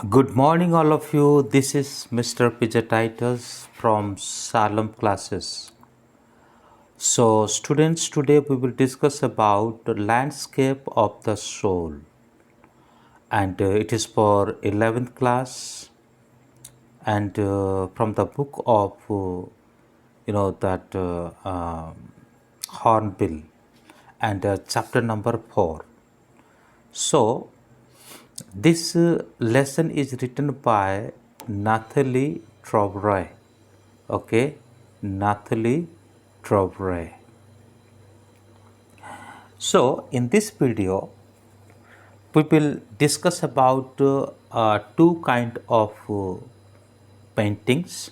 Good morning, all of you. This is Mr. Pijatitis from Salem classes. So, students, today we will discuss about the landscape of the soul, and it is for 11th class, and from the book of that Hornbill, and chapter number 4. So, this lesson is written by Nathalie Trowbridge. Okay, Nathalie Trowbridge. So, in this video, we will discuss about two kind of paintings.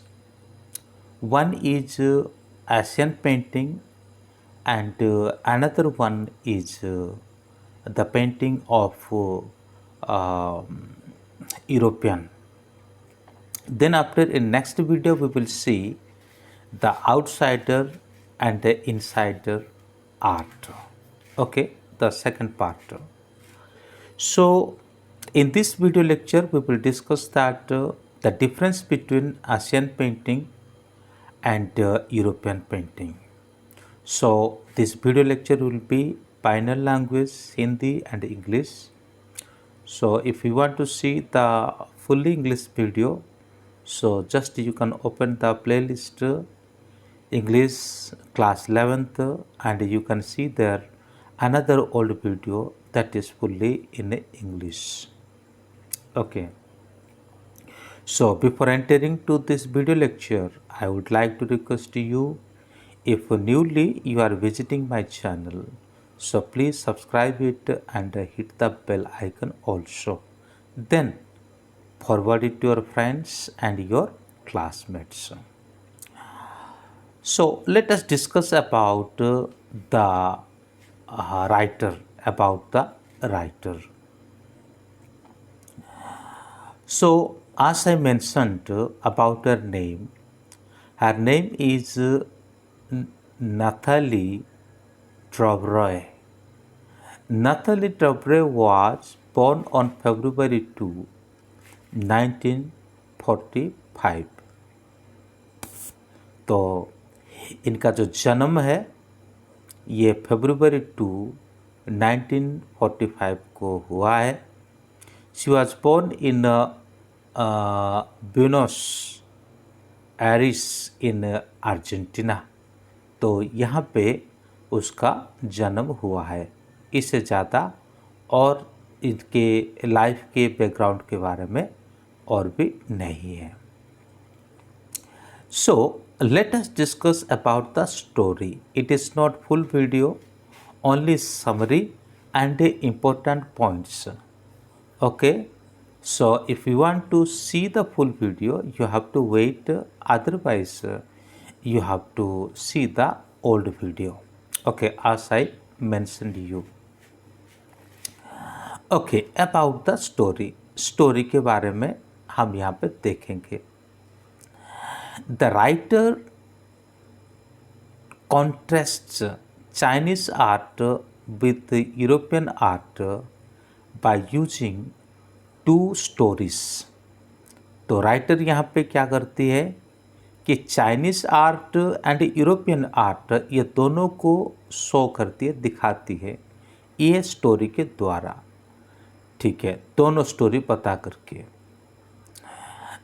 One is Asian painting, and another one is the painting of European. Then after in next video we will see the outsider and the insider art. Okay, the second part. So in this video lecture we will discuss that the difference between Asian painting and European painting. So this video lecture will be binary language Hindi and English. So if you want to see the fully English video, so just you can open the playlist English class 11th and you can see there another old video that is fully in English. Okay. So before entering to this video lecture, I would like to request you, if newly you are visiting my channel, so please subscribe it and hit the bell icon also. Then forward it to your friends and your classmates. So let us discuss about the writer, about the writer. So as I mentioned about her name is Nathalie Trowbridge. Nathalie Trowbridge was born on February 2, 1945. तो इनका जो जन्म है ये फरवरी 2, 1945 को हुआ है. She was born in Buenos Aires in Argentina. तो यहाँ पे उसका जन्म हुआ है. इससे ज़्यादा और इनके लाइफ के बैकग्राउंड के बारे में और भी नहीं है. So let us discuss about the story. It is not full video, only summary and important points. Okay, so if you want to see the full video, you have to wait. Otherwise, you have to see the old video. Okay, as I mentioned you. Okay, about the story. Story के बारे में हम यहाँ पे देखेंगे. The writer contrasts Chinese art with European art by using two stories. तो writer यहाँ पे क्या करती है कि Chinese art and European art ये दोनों को शो करती है, दिखाती है ये स्टोरी के द्वारा. ठीक है, दोनों स्टोरी बता करके.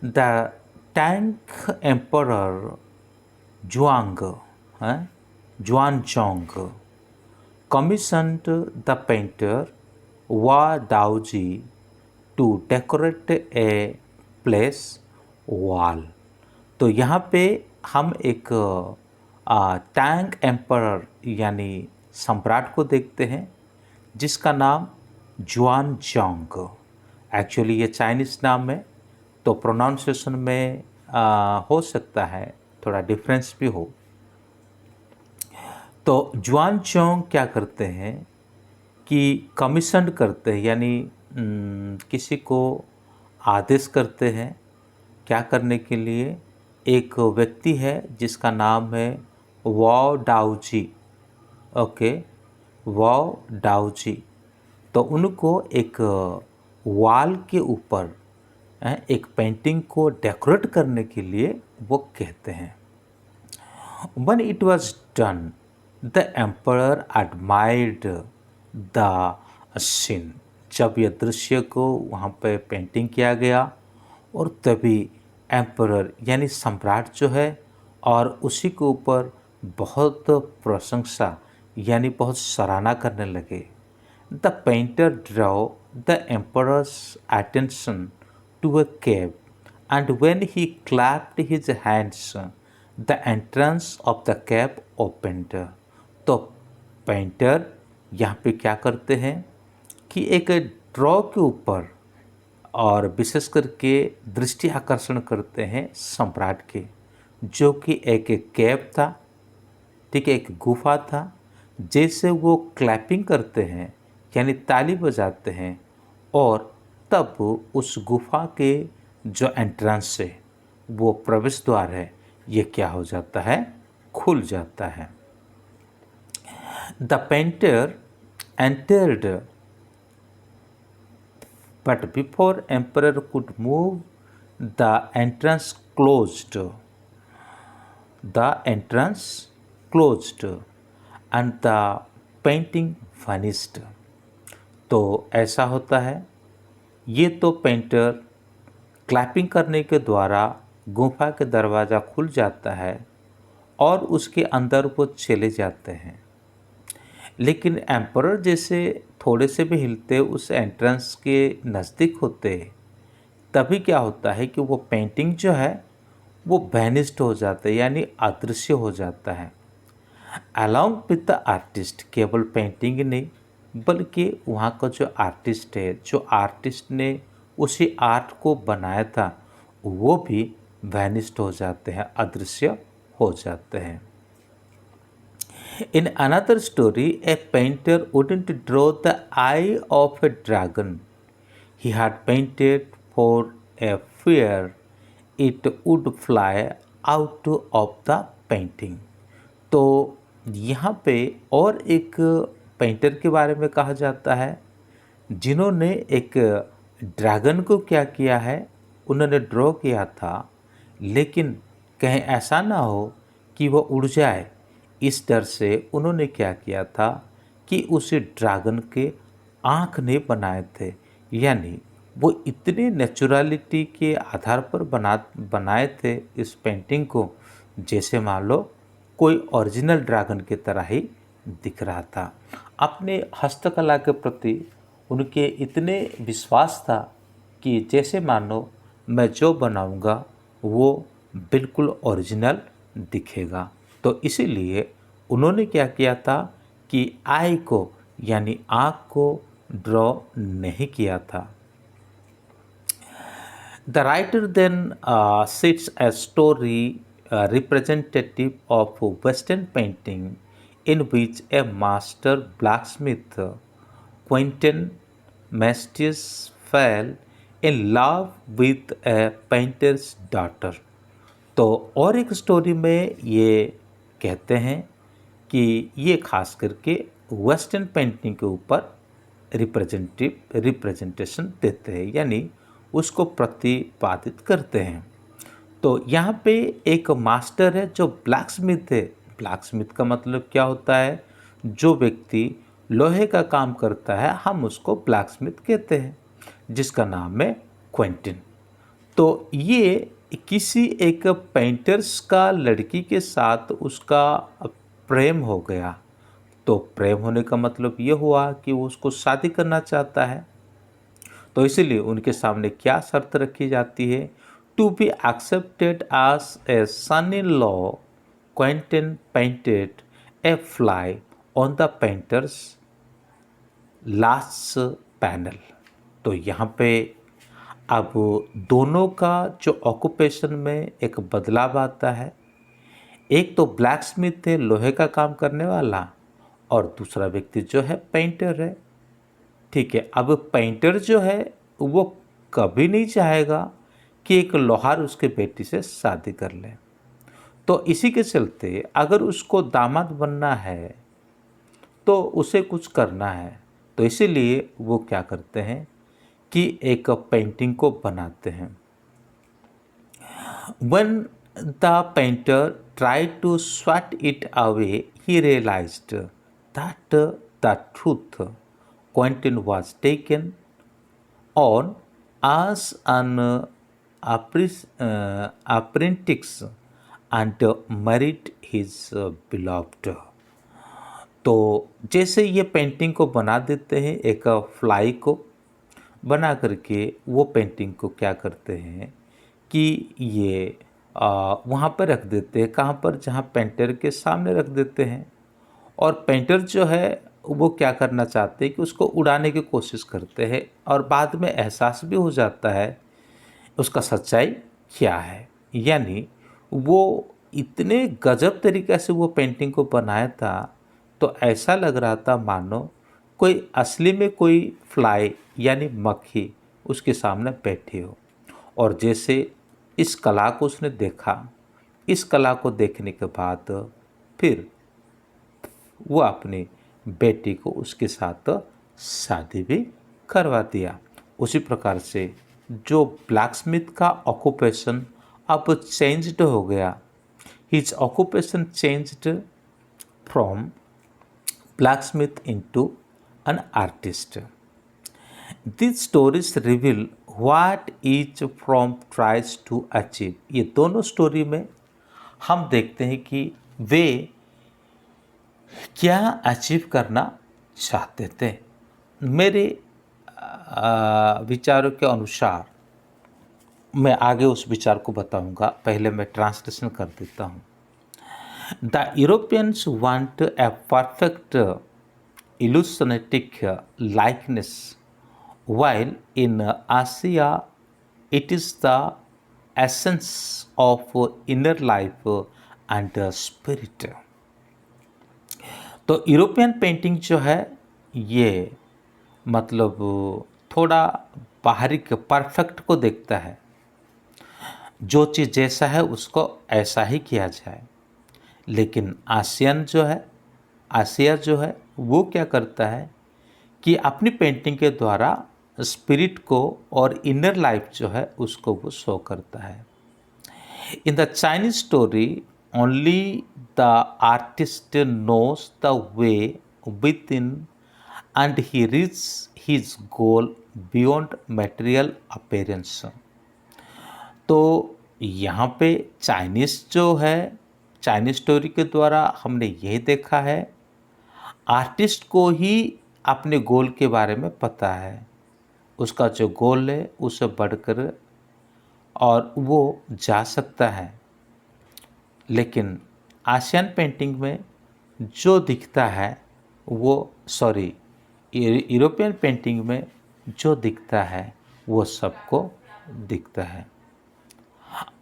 The Tang Emperor Xuanzong commissioned the painter Hua Daoji to decorate a place wall. तो यहाँ पे हम एक टैंग एम्परर यानी सम्राट को देखते हैं जिसका नाम जुआनजोंग. एक्चुअली ये चाइनीज़ नाम है तो प्रोनाउंसिएशन में हो सकता है थोड़ा डिफरेंस भी हो. तो जुआनजोंग क्या करते हैं कि कमीशन करते हैं यानी किसी को आदेश करते हैं क्या करने के लिए. एक व्यक्ति है जिसका नाम है वाओ डाओजी. ओके, वाओ डाओजी. तो उनको एक वॉल के ऊपर एक पेंटिंग को डेकोरेट करने के लिए वो कहते हैं। When it was done, the emperor admired the scene. जब यह दृश्य को वहाँ पे पेंटिंग किया गया और तभी एम्परर यानी सम्राट जो है और उसी के ऊपर बहुत प्रशंसा यानी बहुत सराहना करने लगे। The painter draw the emperor's attention to a cave and when he clapped his hands, the entrance of the cave opened. तो पेंटर यहाँ पे क्या करते हैं कि एक ड्रॉ के ऊपर और विशेष करके दृष्टि आकर्षण करते हैं सम्राट के, जो कि एक केव था, ठीक है, एक गुफा था। जैसे वो क्लैपिंग करते हैं यानी ताली बजाते हैं और तब उस गुफा के जो एंट्रेंस है, वो प्रवेश द्वार है, ये क्या हो जाता है, खुल जाता है। The painter entered but before emperor could move the entrance closed, the entrance closed and the painting vanished. तो ऐसा होता है, ये तो पेंटर क्लैपिंग करने के द्वारा गुफा के दरवाज़ा खुल जाता है और उसके अंदर वो चले जाते हैं। लेकिन एम्परर जैसे थोड़े से भी हिलते उस एंट्रेंस के नज़दीक होते, तभी क्या होता है कि वो पेंटिंग जो है वो वैनिश्ड हो जाता है यानी अदृश्य हो जाता है। अलॉन्ग विद द आर्टिस्ट, केवल पेंटिंग नहीं बल्कि वहाँ का जो आर्टिस्ट है, जो आर्टिस्ट ने उसी आर्ट को बनाया था, वो भी वैनिश्ड हो जाते हैं, अदृश्य हो जाते हैं। In another story, A painter wouldn't draw the I of A dragon he had painted for a fear it would fly out of the painting। तो यहाँ पे और एक पेंटर के बारे में कहा जाता है जिन्होंने एक ड्रैगन को क्या किया है, उन्होंने ड्रॉ किया था, लेकिन कहीं ऐसा ना हो कि वो उड़ जाए, इस डर से उन्होंने क्या किया था कि उस ड्रैगन के आँख नहीं बनाए थे। यानी वो इतने नेचुरलिटी के आधार पर बनाए थे इस पेंटिंग को, जैसे मान लो कोई ओरिजिनल ड्रैगन की तरह ही दिख रहा था। अपने हस्तकला के प्रति उनके इतने विश्वास था कि जैसे मानो मैं जो बनाऊंगा वो बिल्कुल ओरिजिनल दिखेगा। तो इसीलिए उन्होंने क्या किया था कि आई को यानी आँख को ड्रॉ नहीं किया था। The writer then sets a story representative of Western painting in which a master blacksmith, Quentin Mestius, fell in love with a painter's daughter। तो और एक स्टोरी में ये कहते हैं कि ये खास करके वेस्टर्न पेंटिंग के ऊपर रिप्रेजेंटेशन देते हैं, यानी उसको प्रतिपादित करते हैं। तो यहाँ पे एक मास्टर है जो ब्लैकस्मिथ है। ब्लैकस्मिथ का मतलब क्या होता है, जो व्यक्ति लोहे का काम करता है, हम उसको ब्लैकस्मिथ कहते हैं, जिसका नाम है क्वेंटिन। तो ये किसी एक पेंटर्स का लड़की के साथ उसका प्रेम हो गया। तो प्रेम होने का मतलब ये हुआ कि वो उसको शादी करना चाहता है। तो इसीलिए उनके सामने क्या शर्त रखी जाती है, to be accepted as a son in law Quentin painted a fly on the painter's last panel. तो यहाँ पे अब दोनों का जो ऑक्यूपेशन में एक बदलाव आता है। एक तो ब्लैकस्मिथ है, लोहे का काम करने वाला, और दूसरा व्यक्ति जो है पेंटर है। ठीक है, अब पेंटर जो है वो कभी नहीं चाहेगा कि एक लोहार उसके बेटी से शादी कर ले। तो इसी के चलते अगर उसको दामाद बनना है तो उसे कुछ करना है, तो इसीलिए वो क्या करते हैं कि एक पेंटिंग को बनाते हैं। When the painter tried to swat it away, he realized that the truth Quentin was taken on as an apprentice and married his beloved। तो जैसे ये पेंटिंग को बना देते हैं, एक फ्लाई को बना करके वो पेंटिंग को क्या करते हैं कि ये वहाँ पर रख देते हैं, कहाँ पर, जहाँ पेंटर के सामने रख देते हैं। और पेंटर जो है वो क्या करना चाहते हैं कि उसको उड़ाने की कोशिश करते हैं, और बाद में एहसास भी हो जाता है उसका सच्चाई क्या है। यानी वो इतने गजब तरीक़े से वो पेंटिंग को बनाया था, तो ऐसा लग रहा था मानो कोई असली में कोई फ्लाई यानी मक्खी उसके सामने बैठी हो। और जैसे इस कला को उसने देखा, इस कला को देखने के बाद फिर वो अपनी बेटी को उसके साथ शादी भी करवा दिया। उसी प्रकार से जो ब्लैकस्मिथ का ऑक्यूपेशन अब चेंज्ड हो गया, his occupation changed from blacksmith into an artist। These stories reveal what each from tries to achieve। ये दोनों स्टोरी में हम देखते हैं कि वे क्या अचीव करना चाहते थे। मेरे विचारों के अनुसार मैं आगे उस विचार को बताऊंगा, पहले मैं ट्रांसलेशन कर देता हूँ। The Europeans want a perfect illusionistic likeness, while in Asia it is the essence of inner life and spirit। तो यूरोपियन पेंटिंग जो है ये मतलब थोड़ा बाहरी के परफेक्ट को देखता है, जो चीज़ जैसा है उसको ऐसा ही किया जाए। लेकिन आसिया जो है वो क्या करता है कि अपनी पेंटिंग के द्वारा स्पिरिट को और इनर लाइफ जो है उसको वो शो करता है। In the Chinese story only the artist knows the way within and he reach his goal beyond material appearance. तो यहाँ पे चाइनीज स्टोरी के द्वारा हमने यही देखा है, आर्टिस्ट को ही अपने गोल के बारे में पता है, उसका जो गोल है उसे बढ़कर और वो जा सकता है। लेकिन आसियान पेंटिंग में जो दिखता है वो यूरोपियन पेंटिंग में जो दिखता है वो सबको दिखता है।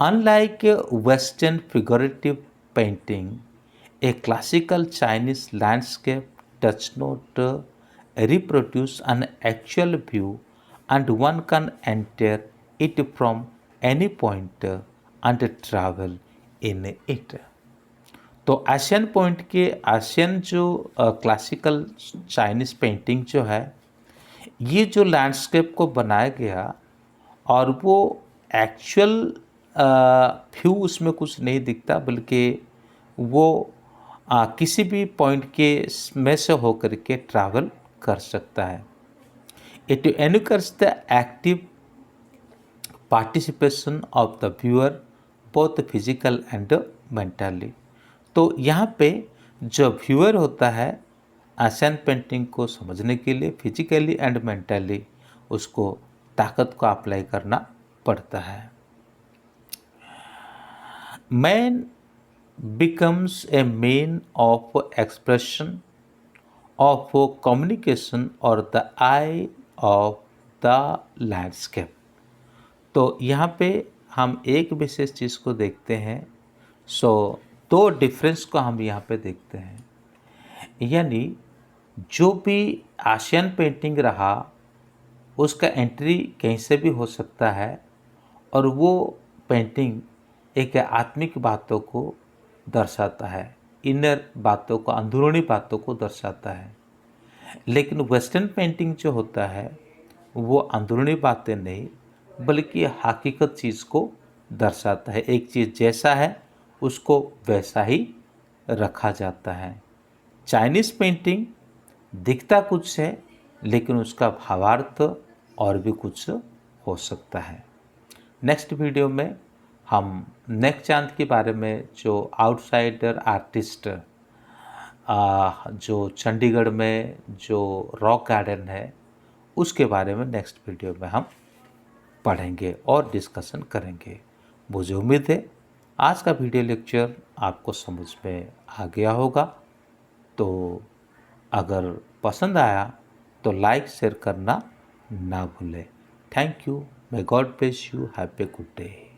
Unlike Western figurative painting, a classical Chinese landscape does not reproduce an actual view, and one can enter it from any point and travel in it। तो आसियन जो क्लासिकल चाइनीज़ पेंटिंग जो है, ये जो लैंडस्केप को बनाया गया और वो एक्चुअल व्यू उसमें कुछ नहीं दिखता, बल्कि वो किसी भी पॉइंट के में से होकर के ट्रैवल कर सकता है। It encourage the active participation of the viewer both physical and mentally. तो यहाँ पे जो व्यूअर होता है आसियान पेंटिंग को समझने के लिए फिजिकली एंड मेंटली उसको ताकत को अप्लाई करना पड़ता है। Man becomes a mean of expression, of communication or the eye of the landscape। तो यहाँ पे हम एक विशेष चीज़ को देखते हैं। दो डिफरेंस को हम यहाँ पे देखते हैं, यानी जो भी आसियान पेंटिंग रहा उसका एंट्री कहीं से भी हो सकता है, और वो पेंटिंग एक आत्मिक बातों को दर्शाता है, इनर बातों को, अंदरूनी बातों को दर्शाता है। लेकिन वेस्टर्न पेंटिंग जो होता है वो अंदरूनी बातें नहीं बल्कि हकीकत चीज़ को दर्शाता है। एक चीज़ जैसा है उसको वैसा ही रखा जाता है। चाइनीज़ पेंटिंग दिखता कुछ है लेकिन उसका भावार्थ और भी कुछ हो सकता है। नेक्स्ट वीडियो में हम नेक चांद के बारे में, जो आउटसाइडर आर्टिस्ट जो चंडीगढ़ में जो रॉक गार्डन है उसके बारे में नेक्स्ट वीडियो में हम पढ़ेंगे और डिस्कशन करेंगे। मुझे उम्मीद है आज का वीडियो लेक्चर आपको समझ में आ गया होगा। तो अगर पसंद आया तो लाइक शेयर करना ना भूलें। Thank you. May God bless you. Have a good day.